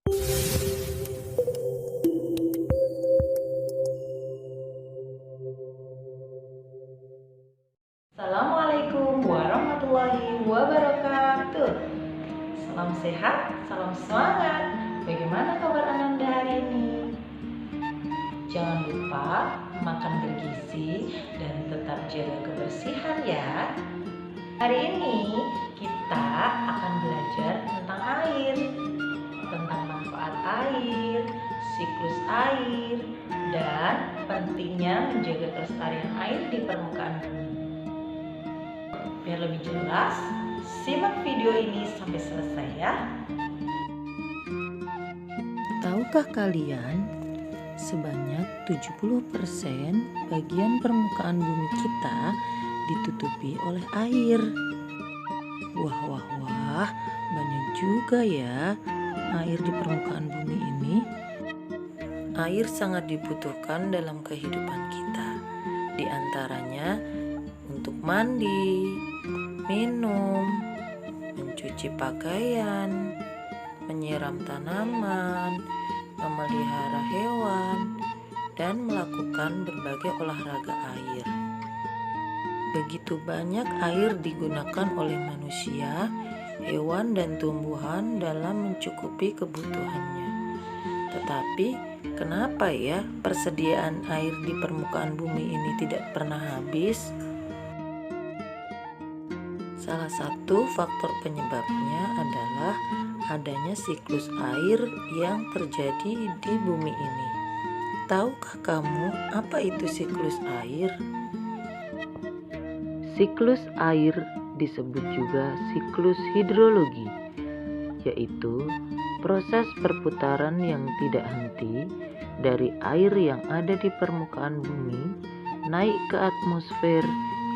Assalamualaikum warahmatullahi wabarakatuh. Salam sehat, salam semangat. Bagaimana kabar Ananda hari ini? Jangan lupa makan bergizi dan tetap jaga kebersihan ya. Hari ini kita akan belajar tentang air, tentang manfaat air, siklus air, dan pentingnya menjaga kelestarian air di permukaan bumi. Biar lebih jelas, simak video ini sampai selesai ya. Tahukah kalian, sebanyak 70% bagian permukaan bumi kita ditutupi oleh air. Wah, banyak juga ya air di permukaan bumi ini. Air sangat dibutuhkan dalam kehidupan kita, di antaranya untuk mandi, minum, mencuci pakaian, menyiram tanaman, memelihara hewan, dan melakukan berbagai olahraga air. Begitu banyak air digunakan oleh manusia, hewan, dan tumbuhan dalam mencukupi kebutuhannya. Tetapi, kenapa ya persediaan air di permukaan bumi ini tidak pernah habis? Salah satu faktor penyebabnya adalah adanya siklus air yang terjadi di bumi ini. Tahukah kamu apa itu siklus air? Siklus air disebut juga siklus hidrologi, yaitu proses perputaran yang tidak henti dari air yang ada di permukaan bumi naik ke atmosfer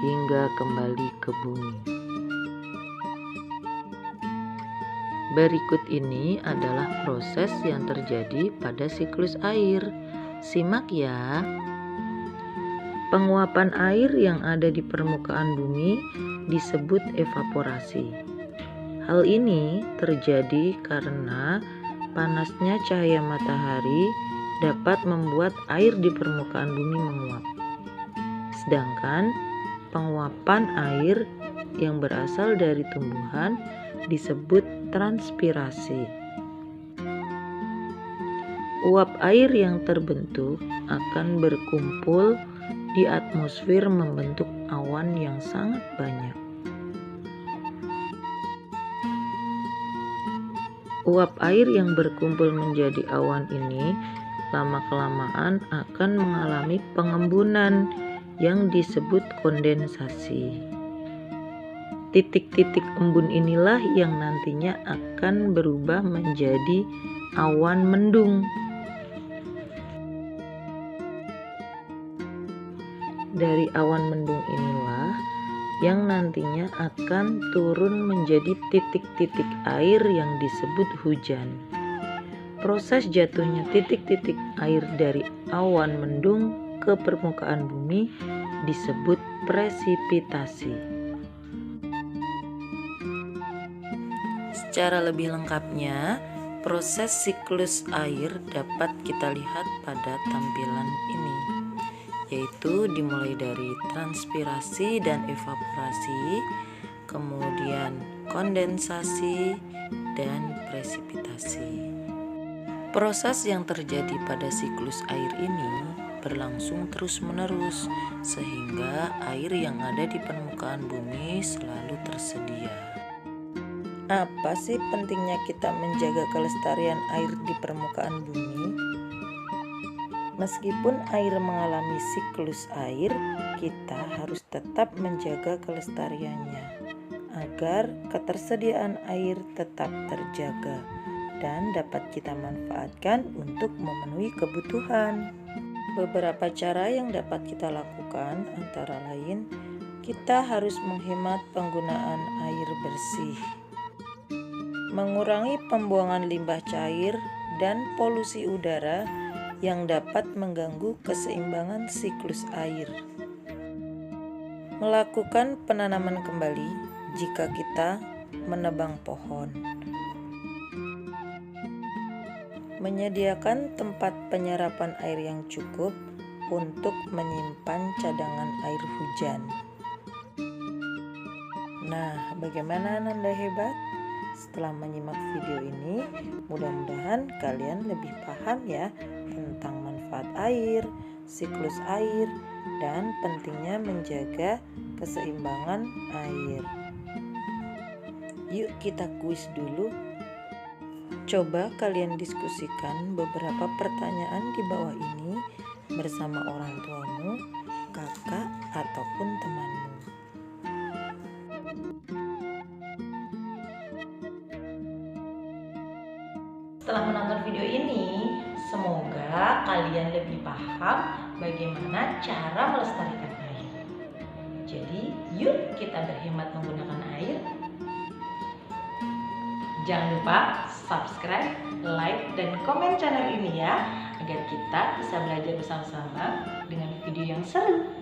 hingga kembali ke bumi. Berikut ini adalah proses yang terjadi pada siklus air. Simak ya. Penguapan air yang ada di permukaan bumi disebut evaporasi. Hal ini terjadi karena panasnya cahaya matahari dapat membuat air di permukaan bumi menguap. Sedangkan penguapan air yang berasal dari tumbuhan disebut transpirasi. Uap air yang terbentuk akan berkumpul di atmosfer membentuk awan yang sangat banyak. Uap air yang berkumpul menjadi awan ini lama-kelamaan akan mengalami pengembunan yang disebut kondensasi. Titik-titik embun inilah yang nantinya akan berubah menjadi awan mendung. Dari awan mendung inilah yang nantinya akan turun menjadi titik-titik air yang disebut hujan. Proses jatuhnya titik-titik air dari awan mendung ke permukaan bumi disebut presipitasi. Secara lebih lengkapnya, proses siklus air dapat kita lihat pada tampilan ini, yaitu dimulai dari transpirasi dan evaporasi, kemudian kondensasi, dan presipitasi. Proses yang terjadi pada siklus air ini berlangsung terus-menerus, sehingga air yang ada di permukaan bumi selalu tersedia. Apa sih pentingnya kita menjaga kelestarian air di permukaan bumi? Meskipun air mengalami siklus air, kita harus tetap menjaga kelestariannya agar ketersediaan air tetap terjaga dan dapat kita manfaatkan untuk memenuhi kebutuhan. Beberapa cara yang dapat kita lakukan antara lain, kita harus menghemat penggunaan air bersih, mengurangi pembuangan limbah cair dan polusi udara yang dapat mengganggu keseimbangan siklus air. Melakukan penanaman kembali jika kita menebang pohon. Menyediakan tempat penyerapan air yang cukup untuk menyimpan cadangan air hujan. Nah, bagaimana Ananda hebat? Setelah menyimak video ini, mudah-mudahan kalian lebih paham ya tentang manfaat air, siklus air, dan pentingnya menjaga keseimbangan air. Yuk kita kuis dulu. Coba kalian diskusikan beberapa pertanyaan di bawah ini bersama orang tuamu, kakak, ataupun temanmu. Setelah menonton video ini, semoga kalian lebih paham bagaimana cara melestarikan air. Jadi, yuk kita berhemat menggunakan air. Jangan lupa subscribe, like, dan komen channel ini ya, agar kita bisa belajar bersama-sama dengan video yang seru.